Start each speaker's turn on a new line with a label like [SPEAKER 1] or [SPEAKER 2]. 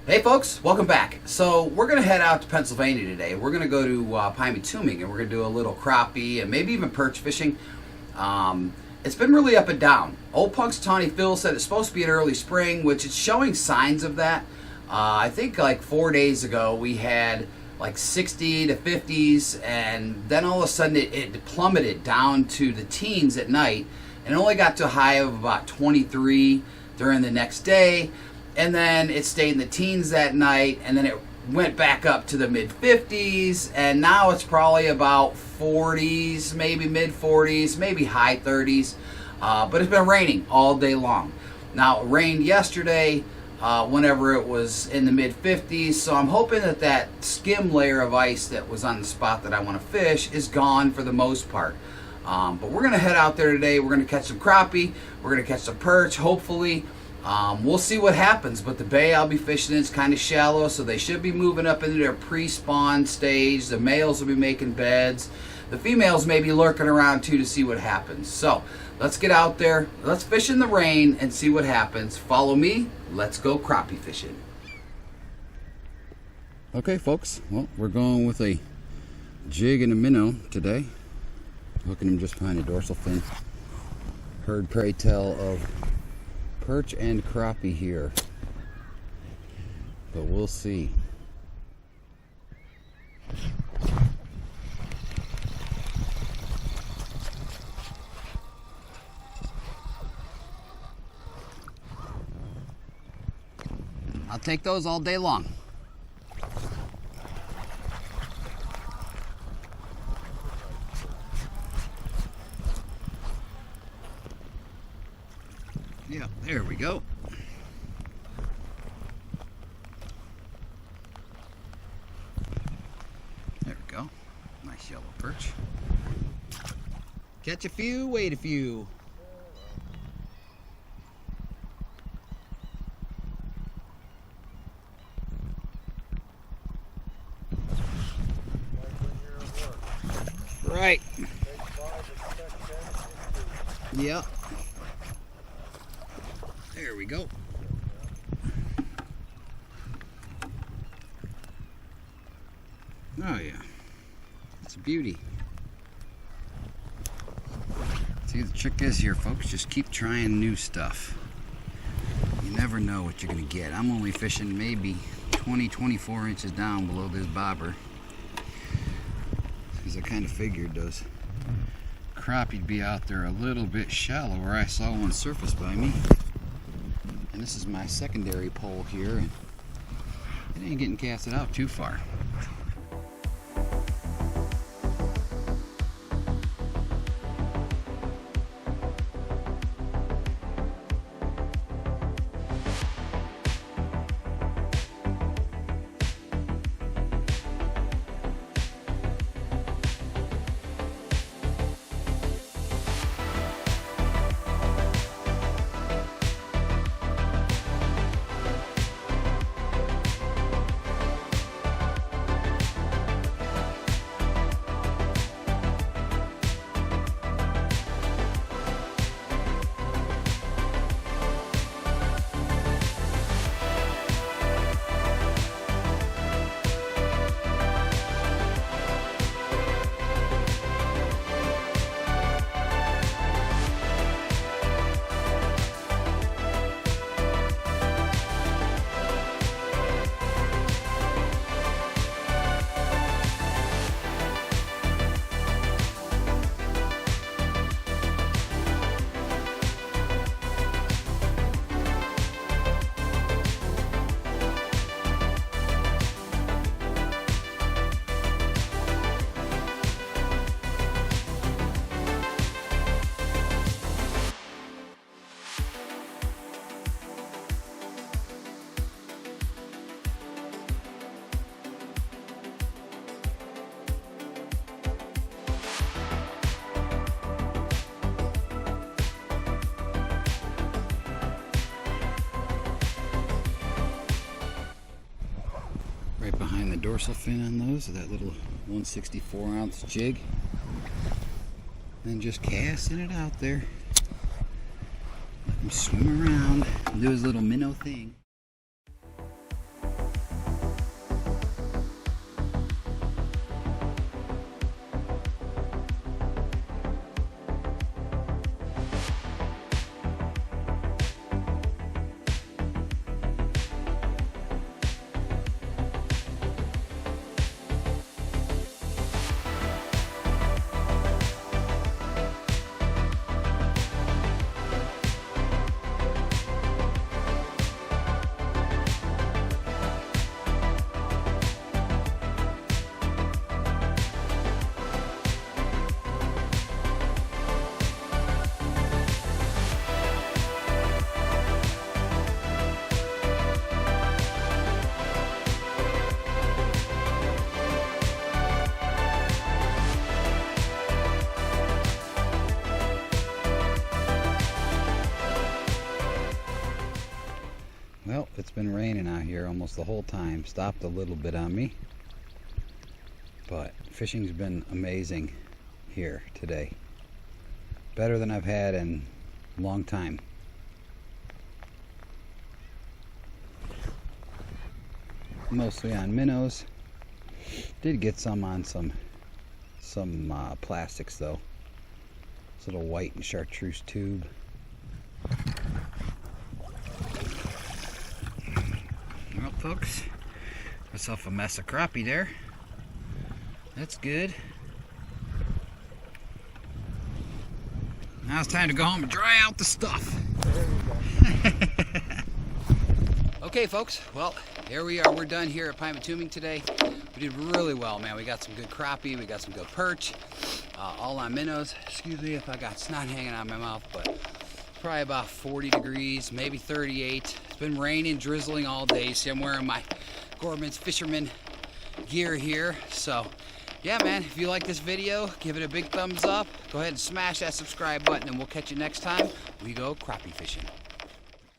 [SPEAKER 1] Hey folks, welcome back. So we're going to head out to Pennsylvania today. We're going to go to Pymatuming, and we're going to do a little crappie and maybe even perch fishing. It's been really up and down. Old Punxsutawney Phil said it's supposed to be an early spring, which it's showing signs of that. I think like 4 days ago we had like 60 to 50s, and then all of a sudden it plummeted down to the teens at night, and it only got to a high of about 23 during the next day. And then it stayed in the teens that night, and then it went back up to the mid 50s, and now it's probably about 40s, maybe mid 40s, maybe high 30s. But it's been raining all day long. Now, it rained yesterday whenever it was in the mid 50s, so I'm hoping that that skim layer of ice that was on the spot that I want to fish is gone for the most part. But we're going to head out there today. We're going to catch some crappie. We're going to catch some perch, hopefully. We'll see what happens, but the bay I'll be fishing in is kind of shallow, so they should be moving up into their pre-spawn stage. The males will be making beds. The females may be lurking around too to see what happens. So let's get out there, let's fish in the rain and see what happens. Follow me, let's go crappie fishing. Okay folks, well, we're going with a jig and a minnow today. Hooking them just behind the dorsal fin. Heard pray tell of perch and crappie here, but we'll see. I'll take those all day long. Yeah, there we go. There we go. Nice yellow perch. Catch a few, wait a few. Right. Yep. There we go. Oh yeah, it's a beauty. See, the trick is here, folks, just keep trying new stuff. You never know what you're gonna get. I'm only fishing maybe 20-24 inches down below this bobber, because I kind of figured those crappie'd be out there a little bit shallower. I saw one surface by me. And this is my secondary pole here, and it ain't getting casted out too far. Right behind the dorsal fin on those, that little 164-ounce jig. And just casting it out there. Let him swim around and do his little minnow thing. Well, it's been raining out here almost the whole time. Stopped a little bit on me, but fishing's been amazing here today. Better than I've had in a long time. Mostly on minnows. Did get some on some plastics though. This little white and chartreuse tube. Well, folks, myself a mess of crappie there. That's good. Now it's time to go home and dry out the stuff. Okay, folks, well, here we are. We're done here at Pymatuming today. We did really well, man. We got some good crappie, we got some good perch, all on minnows. Excuse me if I got snot hanging out of my mouth, but probably about 40 degrees, maybe 38. It's been raining, drizzling all day. See, I'm wearing my Gorman's fisherman gear here. So, yeah, man, if you like this video, give it a big thumbs up. Go ahead and smash that subscribe button, and we'll catch you next time we go crappie fishing.